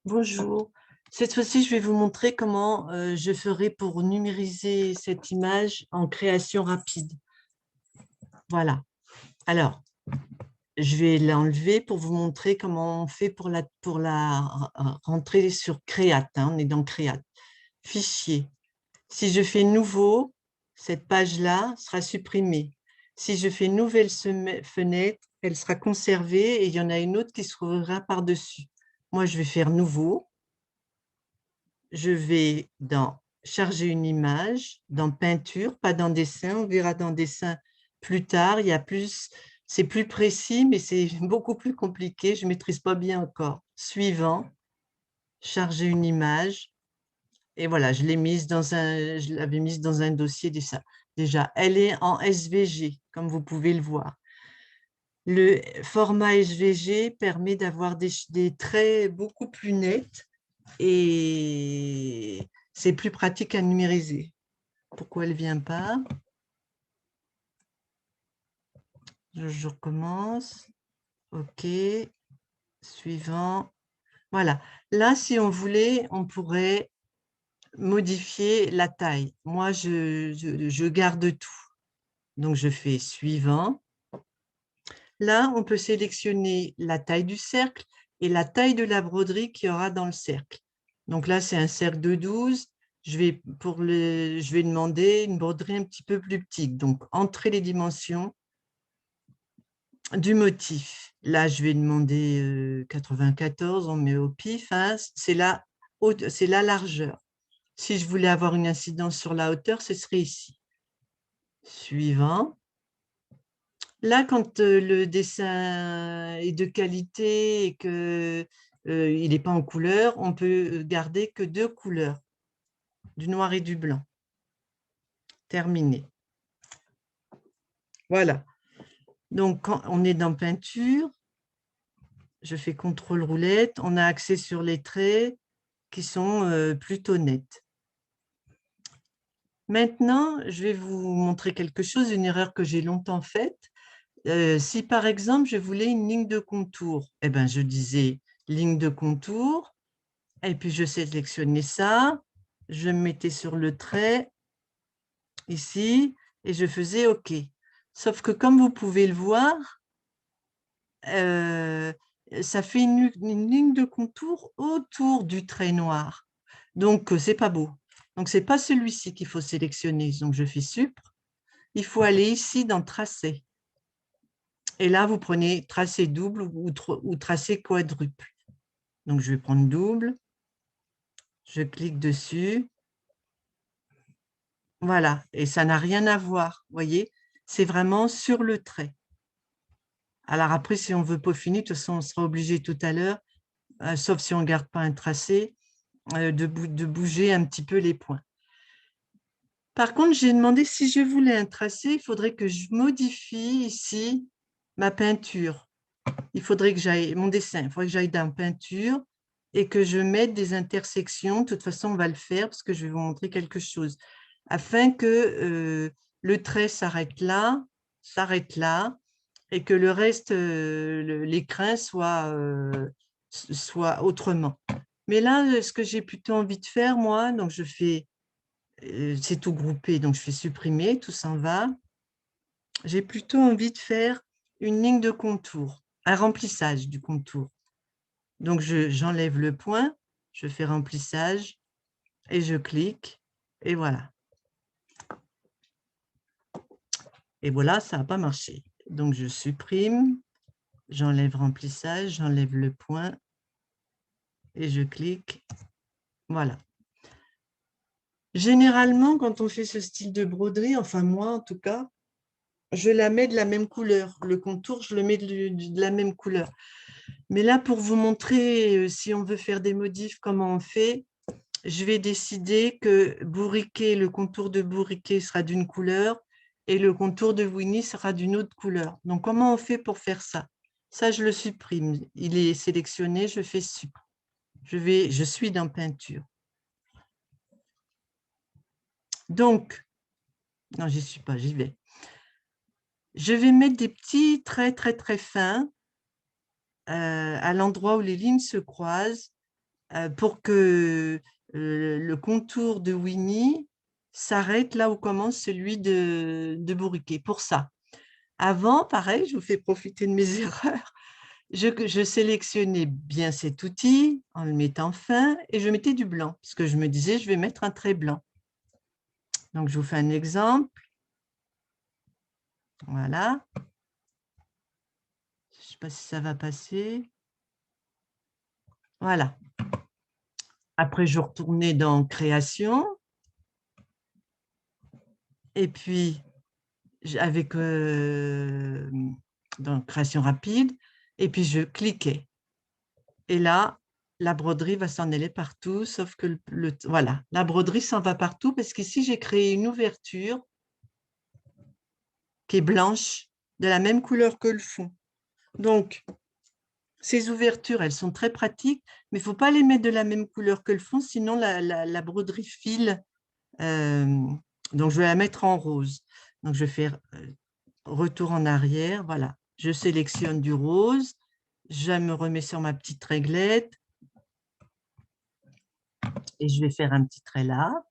Bonjour. Cette fois-ci, je vais vous montrer comment je ferai pour numériser cette image en création rapide. Voilà. Alors, je vais l'enlever pour vous montrer comment on fait pour la rentrer sur Create. On est dans Create. Fichier. Si je fais nouveau, cette page-là sera supprimée. Si je fais nouvelle fenêtre, elle sera conservée et il y en a une autre qui s'ouvrira par-dessus. Moi, je vais faire nouveau. Je vais dans charger une image, dans peinture, pas dans dessin. On verra dans dessin plus tard. C'est plus précis, mais c'est beaucoup plus compliqué. Je ne maîtrise pas bien encore. Suivant, charger une image. Et voilà, je l'avais mise dans un dossier déjà. Elle est en SVG, comme vous pouvez le voir. Le format SVG permet d'avoir des traits beaucoup plus nets et c'est plus pratique à numériser. Pourquoi elle ne vient pas? Je recommence. OK. Suivant. Voilà. Là, si on voulait, on pourrait modifier la taille. Moi, je garde tout. Donc, je fais suivant. Là, on peut sélectionner la taille du cercle et la taille de la broderie qu'il y aura dans le cercle. Donc là, c'est un cercle de 12. Je vais demander une broderie un petit peu plus petite. Donc, entrer les dimensions du motif. Là, je vais demander 94, on met au pif. Hein, c'est la largeur. Si je voulais avoir une incidence sur la hauteur, ce serait ici. Suivant. Là, quand le dessin est de qualité et qu'il n'est pas en couleur, on peut garder que 2 couleurs, du noir et du blanc. Terminé. Voilà. Donc, quand on est dans peinture, je fais contrôle roulette, on a accès sur les traits qui sont plutôt nets. Maintenant, je vais vous montrer quelque chose, une erreur que j'ai longtemps faite. Si par exemple, je voulais une ligne de contour, eh ben, je disais ligne de contour, et puis je sélectionnais ça, je me mettais sur le trait, ici, et je faisais OK. Sauf que comme vous pouvez le voir, ça fait une ligne de contour autour du trait noir. Donc, c'est pas beau. Donc, ce n'est pas celui-ci qu'il faut sélectionner. Donc, je fais Supr. Il faut aller ici dans Tracer. Et là, vous prenez Tracer double ou Tracer quadruple. Donc, je vais prendre double. Je clique dessus. Voilà. Et ça n'a rien à voir. Vous voyez, c'est vraiment sur le trait. Alors après, si on veut peaufiner, de toute façon, on sera obligé tout à l'heure, sauf si on ne garde pas un tracé, de bouger un petit peu les points. Par contre, j'ai demandé si je voulais un tracé, il faudrait que je modifie ici ma peinture. Il faudrait que j'aille, mon dessin, il faudrait que j'aille dans peinture et que je mette des intersections. De toute façon, on va le faire parce que je vais vous montrer quelque chose. Afin que le trait s'arrête là, et que le reste, les crins soient autrement. Mais là, ce que j'ai plutôt envie de faire, moi, donc je fais, c'est tout groupé, donc je fais supprimer, tout s'en va. J'ai plutôt envie de faire une ligne de contour, un remplissage du contour. Donc, j'enlève le point, je fais remplissage et je clique et voilà. Et voilà, ça n'a pas marché. Donc, je supprime, j'enlève remplissage, j'enlève le point et je clique. Voilà. Généralement, quand on fait ce style de broderie, enfin moi en tout cas, je la mets de la même couleur. Le contour, je le mets de la même couleur. Mais là, pour vous montrer, si on veut faire des modifs, comment on fait, je vais décider que bourriquet, le contour de bourriquet sera d'une couleur et le contour de Winnie sera d'une autre couleur. Donc, comment on fait pour faire ça? Ça, je le supprime. Il est sélectionné, je fais supprimer. Je suis dans peinture. Donc, non, j'y suis pas, j'y vais. Je vais mettre des petits traits très, très fins à l'endroit où les lignes se croisent pour que le contour de Winnie s'arrête là où commence celui de Pour ça, avant, pareil, je vous fais profiter de mes erreurs, je sélectionnais bien cet outil en le mettant fin et je mettais du blanc, parce que je me disais, je vais mettre un trait blanc. Donc, je vous fais un exemple. Voilà. Je ne sais pas si ça va passer. Voilà. Après, je retournais dans Création. Et puis, avec dans Création rapide. Et puis, je cliquais. Et là, la broderie va s'en aller partout, sauf que voilà, la broderie s'en va partout parce qu'ici, j'ai créé une ouverture qui est blanche, de la même couleur que le fond. Donc, ces ouvertures, elles sont très pratiques, mais il ne faut pas les mettre de la même couleur que le fond, sinon la broderie file. Donc, je vais la mettre en rose. Donc, je vais faire retour en arrière. Voilà, je sélectionne du rose. Je me remets sur ma petite réglette. Et je vais faire un petit trait là.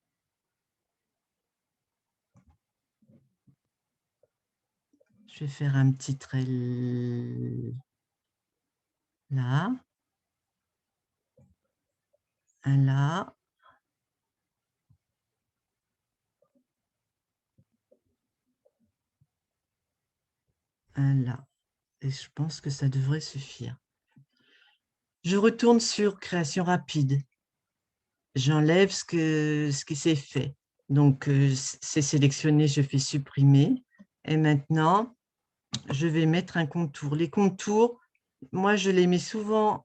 Je vais faire un petit trait là. Un là. Un là. Et je pense que ça devrait suffire. Je retourne sur Création rapide. J'enlève ce qui s'est fait. Donc, c'est sélectionné, je fais supprimer. Et maintenant, je vais mettre un contour. Les contours, moi, je les mets souvent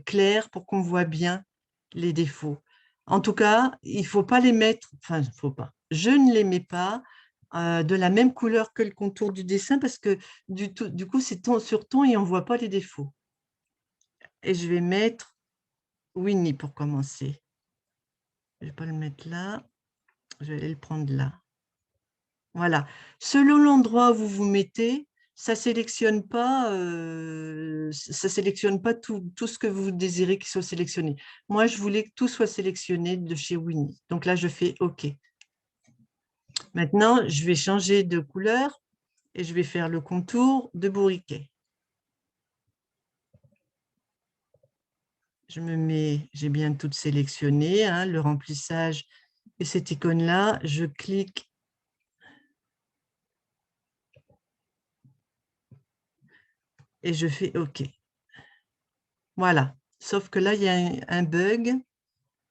clairs pour qu'on voit bien les défauts. En tout cas, il ne faut pas les mettre, enfin, il faut pas. Je ne les mets pas de la même couleur que le contour du dessin parce que du coup, c'est ton sur ton et on ne voit pas les défauts. Et je vais mettre Winnie pour commencer. Je ne vais pas le mettre là. Je vais aller le prendre là. Voilà. Selon l'endroit où vous vous mettez, ça ne sélectionne pas, tout ce que vous désirez qu'il soit sélectionné. Moi, je voulais que tout soit sélectionné de chez Winnie. Donc là, je fais OK. Maintenant, je vais changer de couleur et je vais faire le contour de bourriquet. Je me mets, j'ai bien tout sélectionné, hein, le remplissage et cette icône-là. Je clique et je fais OK. Voilà. Sauf que là, il y a un bug.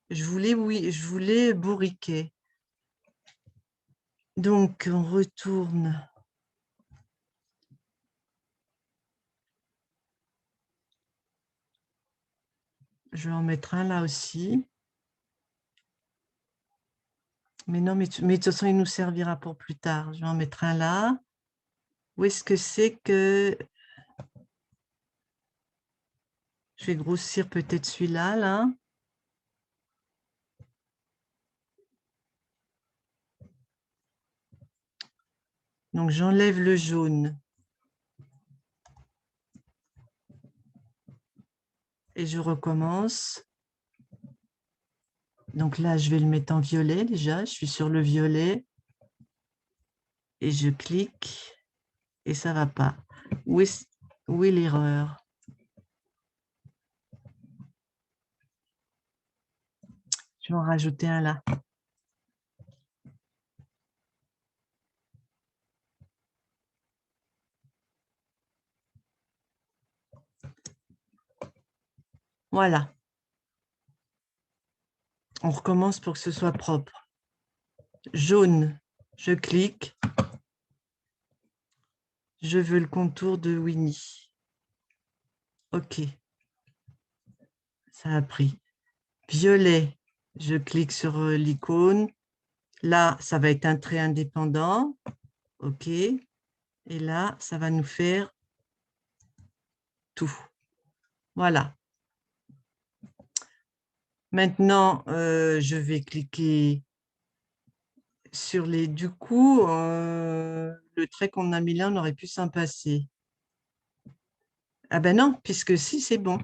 Je voulais bourriquet. Donc, on retourne. Je vais en mettre un là aussi. Mais non, mais de toute façon, il nous servira pour plus tard. Je vais en mettre un là. Où est-ce que c'est que... Je vais grossir peut-être celui-là, là. Donc, j'enlève le jaune. Et je recommence. Donc là, je vais le mettre en violet déjà. Je suis sur le violet. Et je clique. Et ça ne va pas. Où est l'erreur? Je vais en rajouter un là. Voilà. On recommence pour que ce soit propre. Jaune, je clique. Je veux le contour de Winnie. OK. Ça a pris. Violet, je clique sur l'icône. Là, ça va être un trait indépendant. OK. Et là, ça va nous faire tout. Voilà. Maintenant, je vais cliquer sur les... Du coup, le trait qu'on a mis là, on aurait pu s'en passer. Ah ben non, puisque si, c'est bon.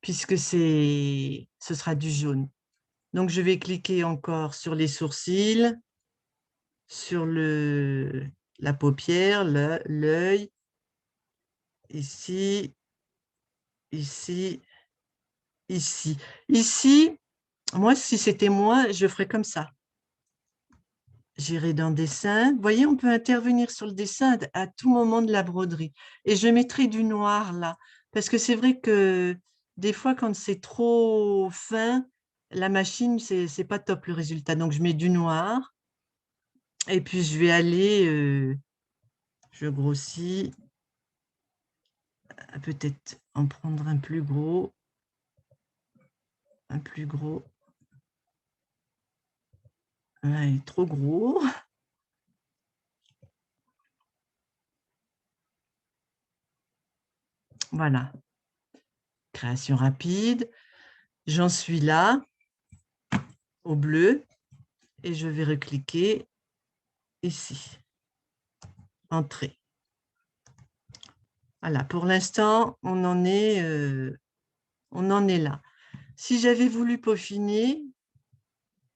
puisque ce sera du jaune. Donc, je vais cliquer encore sur les sourcils, sur la paupière, l'œil, ici, ici, ici. Ici, moi, si c'était moi, je ferais comme ça. J'irai dans dessin. Vous voyez, on peut intervenir sur le dessin à tout moment de la broderie. Et je mettrai du noir là. Parce que c'est vrai que des fois, quand c'est trop fin, la machine, c'est pas top le résultat. Donc, je mets du noir. Et puis, je vais aller, je grossis. Peut-être en prendre un plus gros. Un plus gros. Ah, il est trop gros. Voilà. Création rapide. J'en suis là, au bleu. Et je vais recliquer ici. Entrée. Voilà, pour l'instant, on en est là. Si j'avais voulu peaufiner,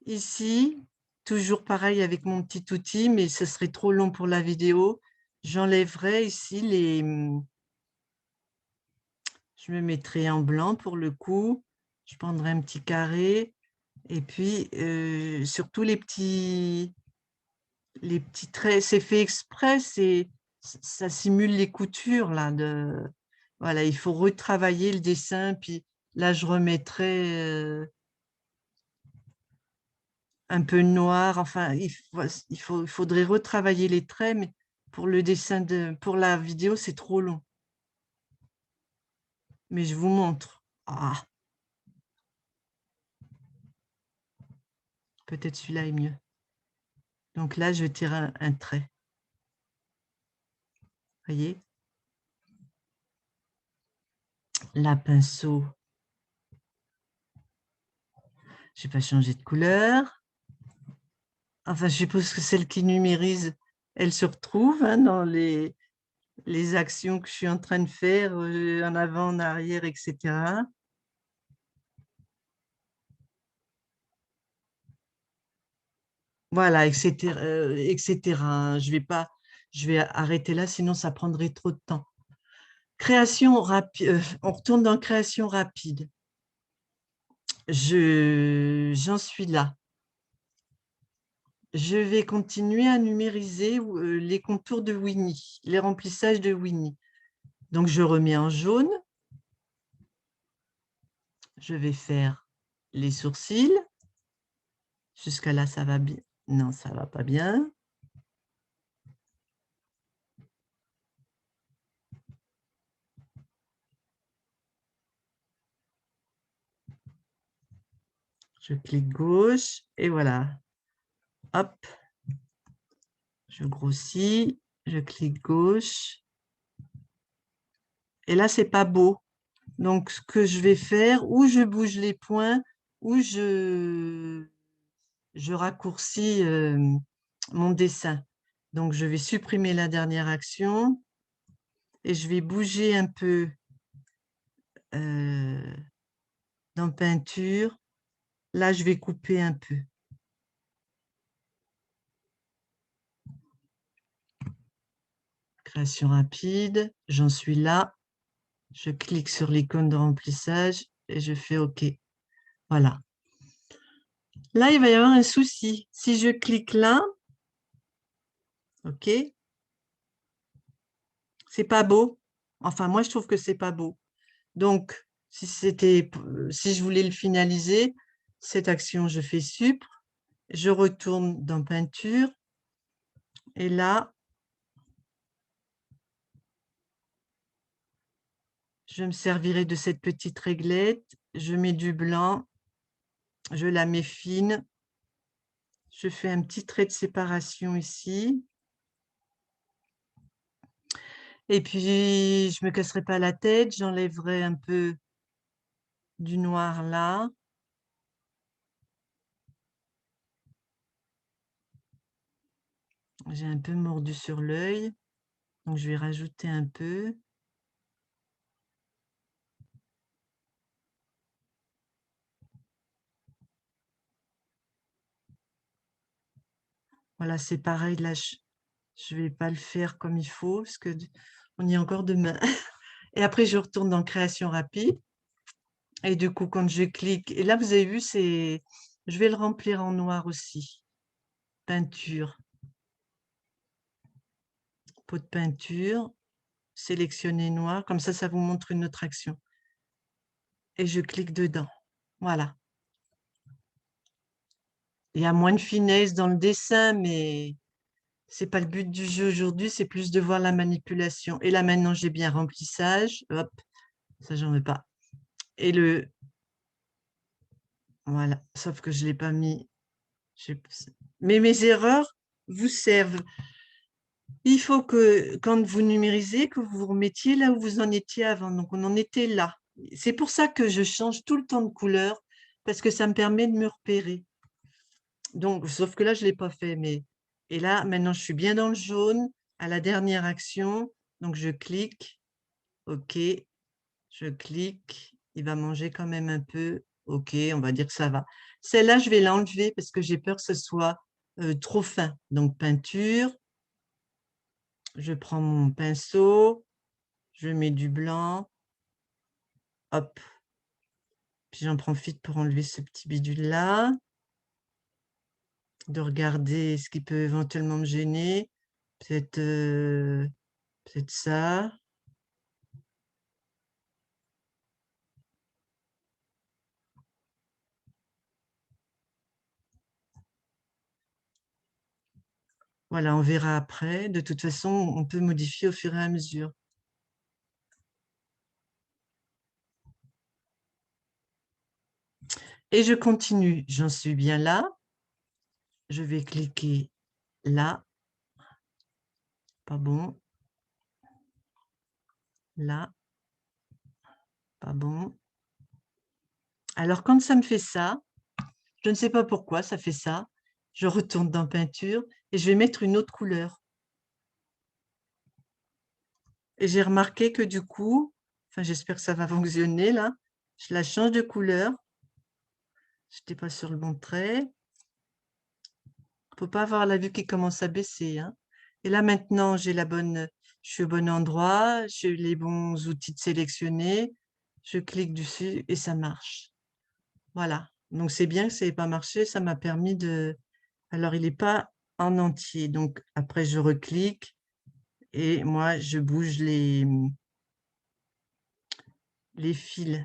ici, toujours pareil avec mon petit outil, mais ce serait trop long pour la vidéo, j'enlèverais ici je me mettrais en blanc pour le coup, je prendrais un petit carré, et puis surtout les petits traits, c'est fait exprès, ça simule les coutures là voilà, il faut retravailler le dessin, puis là je remettrai un peu noir, enfin il faudrait retravailler les traits, mais pour le dessin pour la vidéo c'est trop long. Mais je vous montre. Ah, peut-être celui-là est mieux. Donc là je tire un trait. Voyez, la pinceau. Je n'ai pas changé de couleur. Enfin, je suppose que celle qui numérise, elle se retrouve hein, dans les actions que je suis en train de faire, en avant, en arrière, etc. Voilà, etc. etc. Je vais arrêter là, sinon ça prendrait trop de temps. Création rapide, on retourne dans création rapide. J'en suis là. Je vais continuer à numériser les contours de Winnie, les remplissages de Winnie. Donc, je remets en jaune. Je vais faire les sourcils. Jusqu'à là, ça va bien. Non, ça va pas bien. Je clique gauche et voilà. Hop. Je grossis. Je clique gauche. Et là, c'est pas beau. Donc, ce que je vais faire, ou je bouge les points, ou je raccourcis mon dessin. Donc, je vais supprimer la dernière action et je vais bouger un peu dans peinture. Là, je vais couper un peu. Création rapide, j'en suis là. Je clique sur l'icône de remplissage et je fais OK. Voilà. Là, il va y avoir un souci. Si je clique là, OK, c'est pas beau. Enfin, moi, je trouve que c'est pas beau. Donc, si je voulais le finaliser, cette action, je fais Sup, je retourne dans peinture et là, je me servirai de cette petite réglette, je mets du blanc, je la mets fine, je fais un petit trait de séparation ici. Et puis, je ne me casserai pas la tête, j'enlèverai un peu du noir là. J'ai un peu mordu sur l'œil, donc je vais rajouter un peu. Voilà, c'est pareil, là, je ne vais pas le faire comme il faut, parce qu'on y est encore demain. Et après, je retourne dans création rapide. Et du coup, quand je clique, et là, vous avez vu, je vais le remplir en noir aussi. Peinture. Pot de peinture. Sélectionner noir. Comme ça vous montre une autre action. Et je clique dedans. Voilà. Il y a moins de finesse dans le dessin, mais c'est pas le but du jeu aujourd'hui, c'est plus de voir la manipulation. Et là, maintenant, j'ai bien remplissage. Hop, ça, j'en veux pas. Et voilà, sauf que je ne l'ai pas mis. Mais mes erreurs vous servent. Il faut que, quand vous numérisez, que vous vous remettiez là où vous en étiez avant. Donc, on en était là. C'est pour ça que je change tout le temps de couleur, parce que ça me permet de me repérer. Donc, sauf que là, je ne l'ai pas fait. Et là, maintenant, je suis bien dans le jaune, à la dernière action. Donc, je clique. OK. Je clique. Il va manger quand même un peu. OK, on va dire que ça va. Celle-là, je vais l'enlever parce que j'ai peur que ce soit trop fin. Donc, peinture. Je prends mon pinceau. Je mets du blanc. Hop. Puis j'en profite pour enlever ce petit bidule-là. De regarder ce qui peut éventuellement me gêner. Peut-être ça. Voilà, on verra après. De toute façon, on peut modifier au fur et à mesure. Et je continue. J'en suis bien là. Je vais cliquer là. Pas bon. Là. Pas bon. Alors, quand ça me fait ça, je ne sais pas pourquoi ça fait ça. Je retourne dans peinture et je vais mettre une autre couleur. Et j'ai remarqué que du coup, enfin, j'espère que ça va fonctionner là. Je la change de couleur. Je n'étais pas sur le bon trait. Il ne faut pas avoir la vue qui commence à baisser, hein. Et là, maintenant, je suis au bon endroit. J'ai les bons outils de sélectionner. Je clique dessus et ça marche. Voilà. Donc, c'est bien que ça n'ait pas marché. Ça m'a permis de... Alors, il n'est pas en entier. Donc, après, je reclique et moi, je bouge les fils.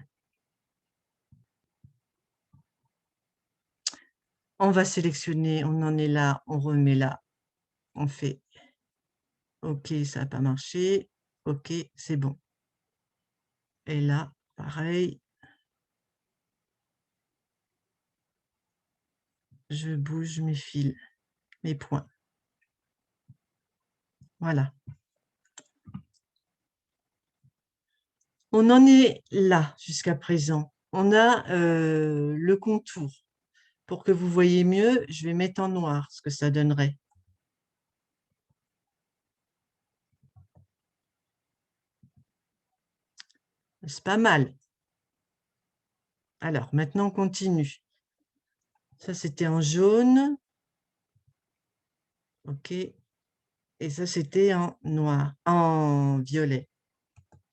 On va sélectionner. On en est là. On remet là. On fait OK, ça n'a pas marché. OK, c'est bon. Et là, pareil. Je bouge mes fils, mes points. Voilà. On en est là jusqu'à présent. On a le contour. Pour que vous voyez mieux, je vais mettre en noir ce que ça donnerait. C'est pas mal. Alors, maintenant, on continue. Ça, c'était en jaune. OK. Et ça, c'était en noir, en violet.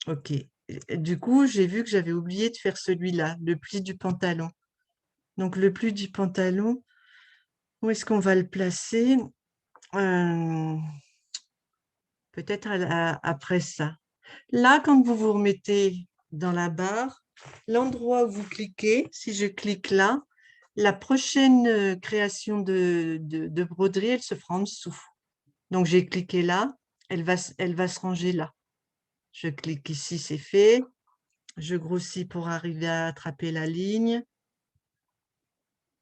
OK. Et du coup, j'ai vu que j'avais oublié de faire celui-là, le pli du pantalon. Donc, le pli du pantalon, où est-ce qu'on va le placer? Peut-être après ça. Là, quand vous vous remettez dans la barre, l'endroit où vous cliquez, si je clique là, la prochaine création de broderie, elle se fera en dessous. Donc, j'ai cliqué là, elle va se ranger là. Je clique ici, c'est fait. Je grossis pour arriver à attraper la ligne.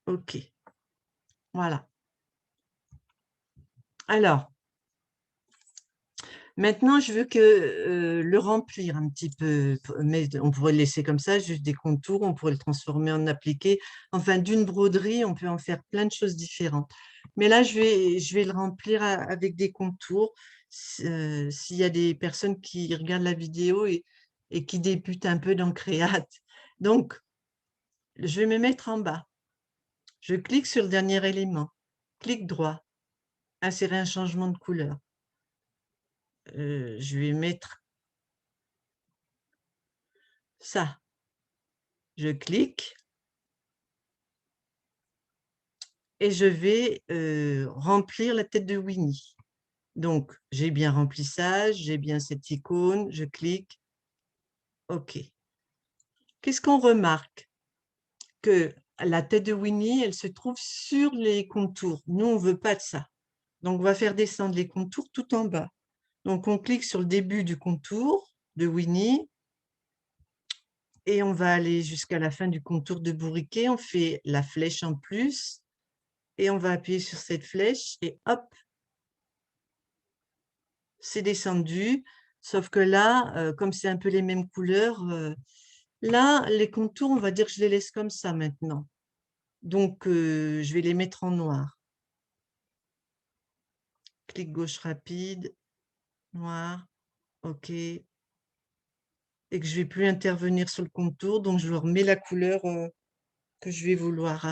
OK. Voilà. Alors, maintenant, je veux le remplir un petit peu, mais on pourrait le laisser comme ça, juste des contours, on pourrait le transformer en appliqué. Enfin, d'une broderie, on peut en faire plein de choses différentes. Mais là, je vais le remplir avec des contours. S'il y a des personnes qui regardent la vidéo et qui débutent un peu dans Créate. Donc, je vais me mettre en bas. Je clique sur le dernier élément. Clic droit. insérer un changement de couleur. Je vais mettre ça. Je clique et je vais remplir la tête de Winnie. Donc, j'ai bien remplissage, j'ai bien cette icône, je clique. OK. Qu'est-ce qu'on remarque? Que la tête de Winnie, elle se trouve sur les contours. Nous, on ne veut pas de ça. Donc, on va faire descendre les contours tout en bas. Donc, on clique sur le début du contour de Winnie et on va aller jusqu'à la fin du contour de Bourriquet. On fait la flèche en plus et on va appuyer sur cette flèche et hop, c'est descendu. Sauf que là, comme c'est un peu les mêmes couleurs, là, les contours, on va dire que je les laisse comme ça maintenant. Donc, je vais les mettre en noir. Clic gauche rapide, noir, OK. Et que je ne vais plus intervenir sur le contour, donc je remets la couleur que je vais vouloir.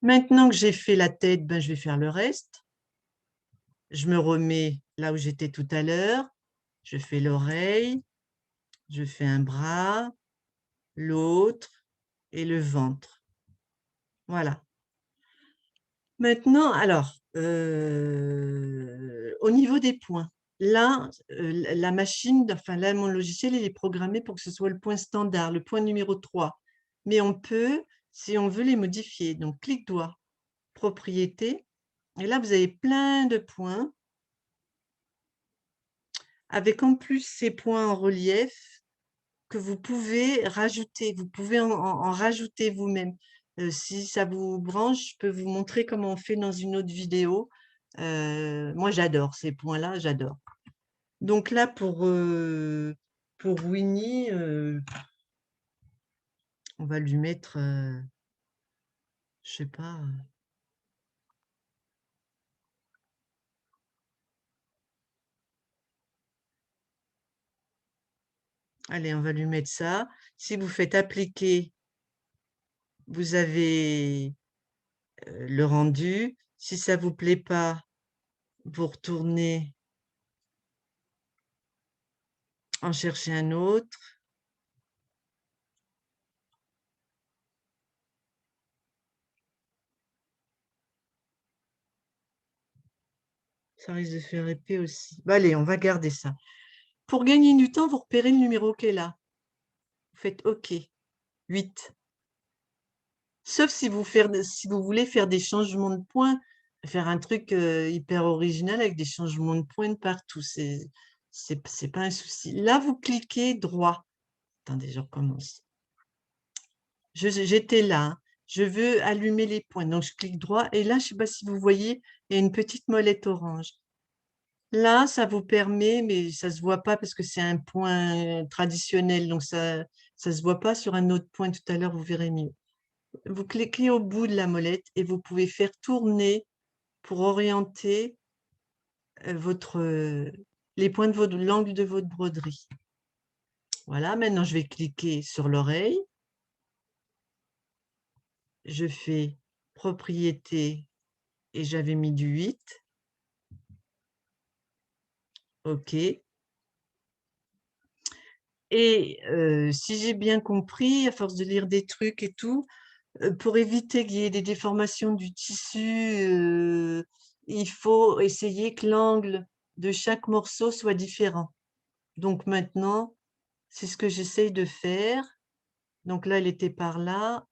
Maintenant que j'ai fait la tête, ben, je vais faire le reste. Je me remets là où j'étais tout à l'heure. Je fais l'oreille, je fais un bras, l'autre et le ventre. Voilà. Maintenant, alors, au niveau des points, là, la machine, enfin là, mon logiciel, il est programmé pour que ce soit le point standard, le point numéro 3. Mais on peut, si on veut les modifier, donc clic droit, propriété, et là, vous avez plein de points, avec en plus ces points en relief que vous pouvez rajouter. Vous pouvez en rajouter vous-même. Si ça vous branche, je peux vous montrer comment on fait dans une autre vidéo. Moi, j'adore ces points-là, j'adore. Donc là, pour Winnie, on va lui mettre, je sais pas. Allez, on va lui mettre ça. Si vous faites appliquer, vous avez le rendu. Si ça ne vous plaît pas, vous retournez en chercher un autre. Ça risque de faire épais aussi. Bah, allez, on va garder ça. Pour gagner du temps, vous repérez le numéro qui est là. Vous faites OK. 8. Sauf si vous voulez faire des changements de points, faire un truc hyper original avec des changements de points de partout. C'est pas un souci. Là, vous cliquez droit. Attendez, je recommence. J'étais là. Hein. Je veux allumer les points. Donc, je clique droit. Et là, je ne sais pas si vous voyez, il y a une petite molette orange. Là, ça vous permet, mais ça ne se voit pas parce que c'est un point traditionnel. Donc, ça ne se voit pas sur un autre point. Tout à l'heure, vous verrez mieux. Vous cliquez au bout de la molette et vous pouvez faire tourner pour orienter les points de l'angle de votre broderie. Voilà, maintenant, je vais cliquer sur l'oreille. Je fais propriété et j'avais mis du 8. OK. Et si j'ai bien compris, à force de lire des trucs et tout, pour éviter qu'il y ait des déformations du tissu, il faut essayer que l'angle de chaque morceau soit différent. Donc maintenant, c'est ce que j'essaye de faire. Donc là, elle était par là.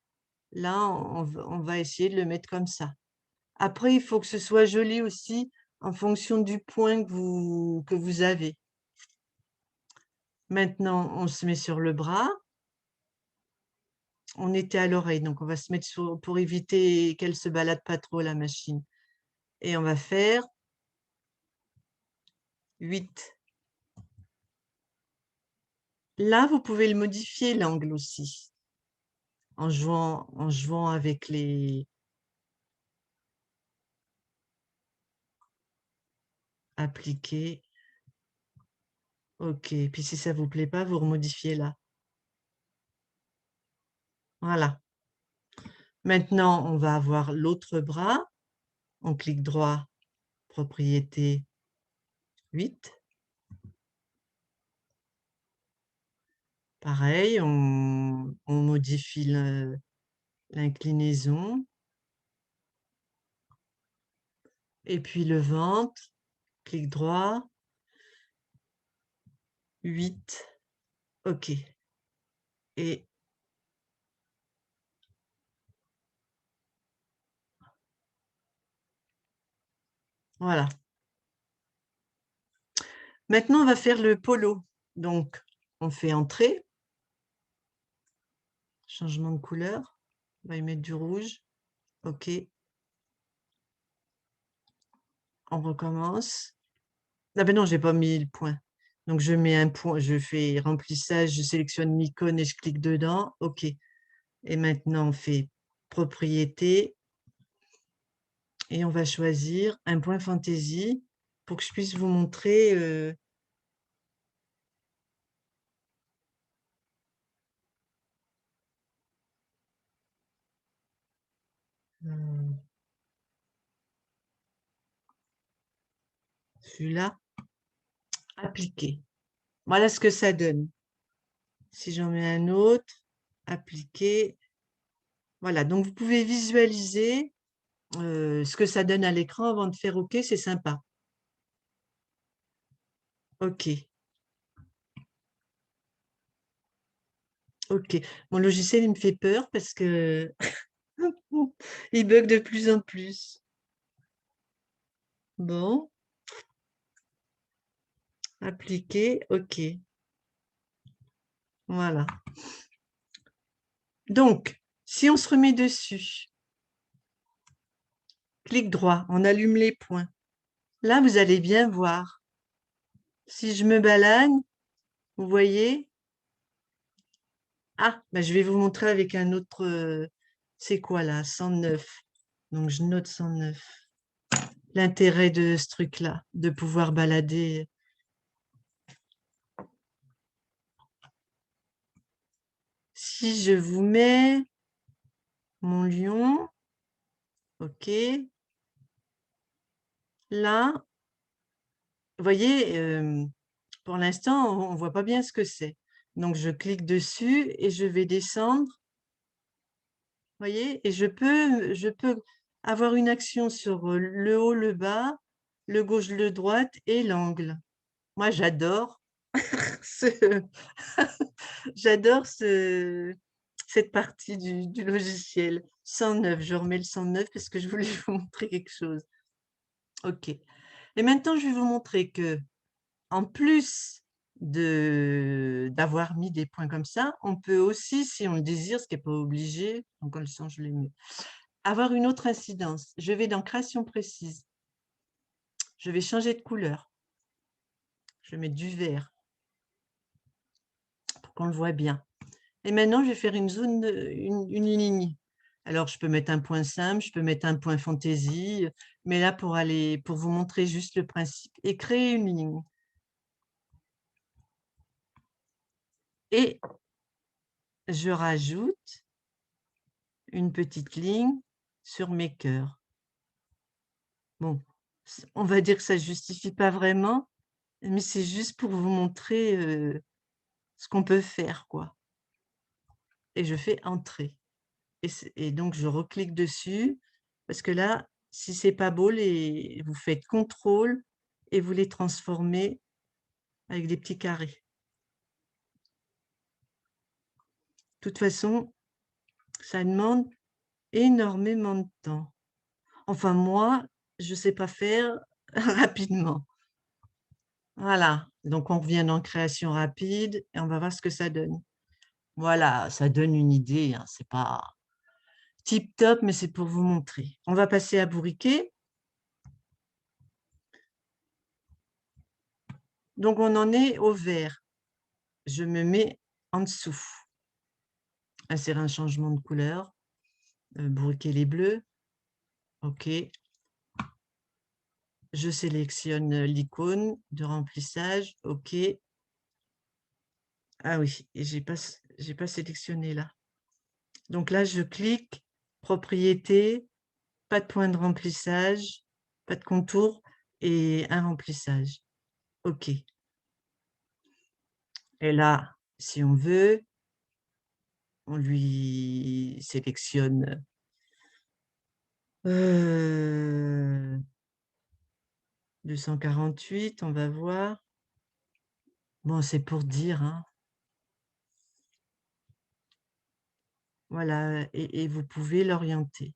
Là, on va essayer de le mettre comme ça. Après, il faut que ce soit joli aussi en fonction du point que vous avez. Maintenant, on se met sur le bras. On était à l'oreille, donc on va se mettre pour éviter qu'elle ne se balade pas trop, la machine. Et on va faire 8. Là, vous pouvez le modifier, l'angle aussi, en jouant avec les... Appliquer. OK. Puis si ça ne vous plaît pas, vous remodifiez là. Voilà. Maintenant, on va avoir l'autre bras. on clique droit, propriété 8. Pareil, on modifie l'inclinaison. Et puis le ventre, clic droit, 8. OK. Et voilà. Maintenant, on va faire le polo. Donc, on fait entrée. Changement de couleur. On va y mettre du rouge. OK. On recommence. Ah ben non, je n'ai pas mis le point. Donc, je mets un point, je fais remplissage, je sélectionne l'icône et je clique dedans. OK. Et maintenant, on fait propriété. Et on va choisir un point fantaisie pour que je puisse vous montrer celui-là, appliquer. Voilà ce que ça donne. Si j'en mets un autre, appliquer. Voilà, donc vous pouvez visualiser ce que ça donne à l'écran avant de faire OK, c'est sympa. OK. OK. Mon logiciel, il me fait peur parce que il bug de plus en plus. Bon. Appliquer, OK. Voilà. Donc, si on se remet dessus, clic droit, on allume les points. Là, vous allez bien voir. Si je me balade, vous voyez? Ah, ben je vais vous montrer avec un autre. C'est quoi là? 109. Donc, je note 109. L'intérêt de ce truc-là, de pouvoir balader. Si je vous mets mon lion, OK. Là, vous voyez, pour l'instant, on ne voit pas bien ce que c'est. Donc, je clique dessus et je vais descendre. Vous voyez, et je peux avoir une action sur le haut, le bas, le gauche, le droite et l'angle. Moi, j'adore ce, j'adore cette partie du logiciel. 109, je remets le 109 parce que je voulais vous montrer quelque chose. OK. Et maintenant, je vais vous montrer que, en plus d'avoir mis des points comme ça, on peut aussi, si on le désire, ce qui n'est pas obligé, donc le sens, je l'ai mis, avoir une autre incidence. Je vais dans création précise. Je vais changer de couleur. Je vais mettre du vert pour qu'on le voit bien. Et maintenant, je vais faire une zone, une ligne. Alors, je peux mettre un point simple, je peux mettre un point fantaisie, mais là, pour vous montrer juste le principe et créer une ligne. Et je rajoute une petite ligne sur mes cœurs. Bon, on va dire que ça ne justifie pas vraiment, mais c'est juste pour vous montrer ce qu'on peut faire, quoi. Et je fais entrer. Et donc, je reclique dessus parce que là, si c'est pas beau, vous faites contrôle et vous les transformez avec des petits carrés. De toute façon, ça demande énormément de temps. Enfin, moi, je ne sais pas faire rapidement. Voilà, donc on revient dans création rapide et on va voir ce que ça donne. Voilà, ça donne une idée, hein. C'est pas tip top, mais c'est pour vous montrer. On va passer à bourriquer. Donc, on en est au vert. Je me mets en dessous. Insérer un changement de couleur. Bourriquer les bleus. OK. Je sélectionne l'icône de remplissage. OK. Ah oui, et j'ai pas sélectionné là. Donc là, je clique propriété pas de point de remplissage, pas de contour et un remplissage. OK. Et là, si on veut, on lui sélectionne 248, on va voir. Bon, c'est pour dire, hein. Voilà, et vous pouvez l'orienter.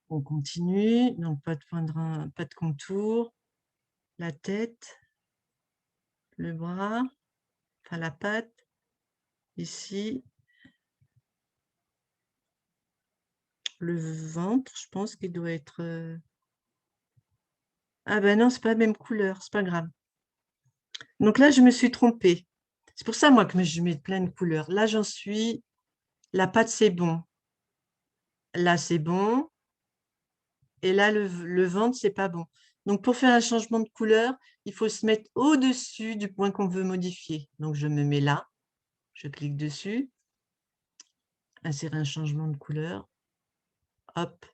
On continue, donc pas de contour, la tête, le bras, enfin la patte, ici, le ventre, je pense qu'il doit être... Ah ben non, c'est pas la même couleur, c'est pas grave. Donc là, je me suis trompée. C'est pour ça, moi, que je mets plein de couleurs. Là, j'en suis... La patte, c'est bon. Là, c'est bon. Et là, le ventre, c'est pas bon. Donc, pour faire un changement de couleur, il faut se mettre au-dessus du point qu'on veut modifier. Donc, je me mets là. Je clique dessus. Insérer un changement de couleur. Hop.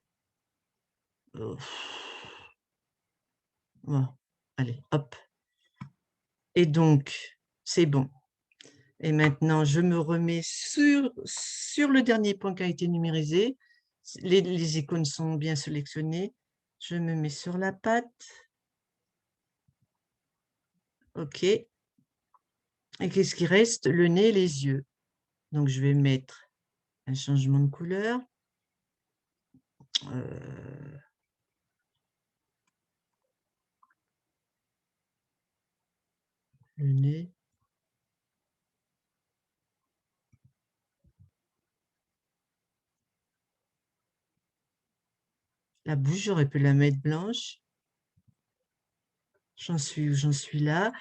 Oh. Bon. Allez, hop. Et donc, c'est bon. Et maintenant, je me remets sur le dernier point qui a été numérisé. Les icônes sont bien sélectionnées. Je me mets sur la patte. OK. Et qu'est-ce qui reste? Le nez et les yeux. Donc, je vais mettre un changement de couleur. Le nez. La bouche, j'aurais pu la mettre blanche. J'en suis là.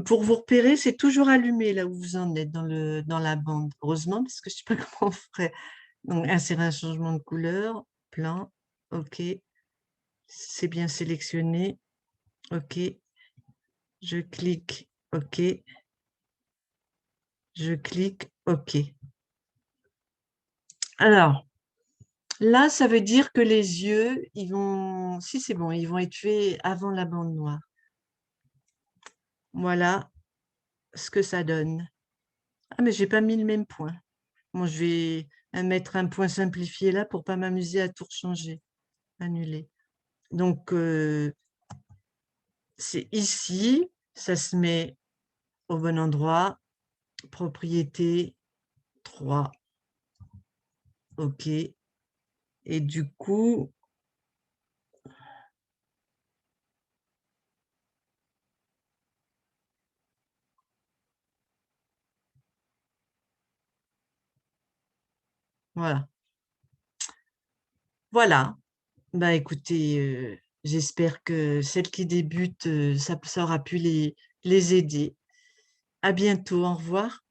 Pour vous repérer, c'est toujours allumé là où vous en êtes dans la bande. Heureusement, parce que je ne sais pas comment on ferait. Donc, insérer un changement de couleur. Plan. OK. C'est bien sélectionné. OK. Je clique OK. Je clique OK. Alors, là, ça veut dire que les yeux, ils vont... Si, c'est bon, ils vont être faits avant la bande noire. Voilà ce que ça donne. Ah, mais j'ai pas mis le même point. Bon, je vais mettre un point simplifié là pour pas m'amuser à tout changer. Annuler. Donc, c'est ici, ça se met au bon endroit. Propriété 3. OK. Et du coup, voilà. Voilà. Bah, écoutez, j'espère que celles qui débutent, ça aura pu les aider. À bientôt. Au revoir.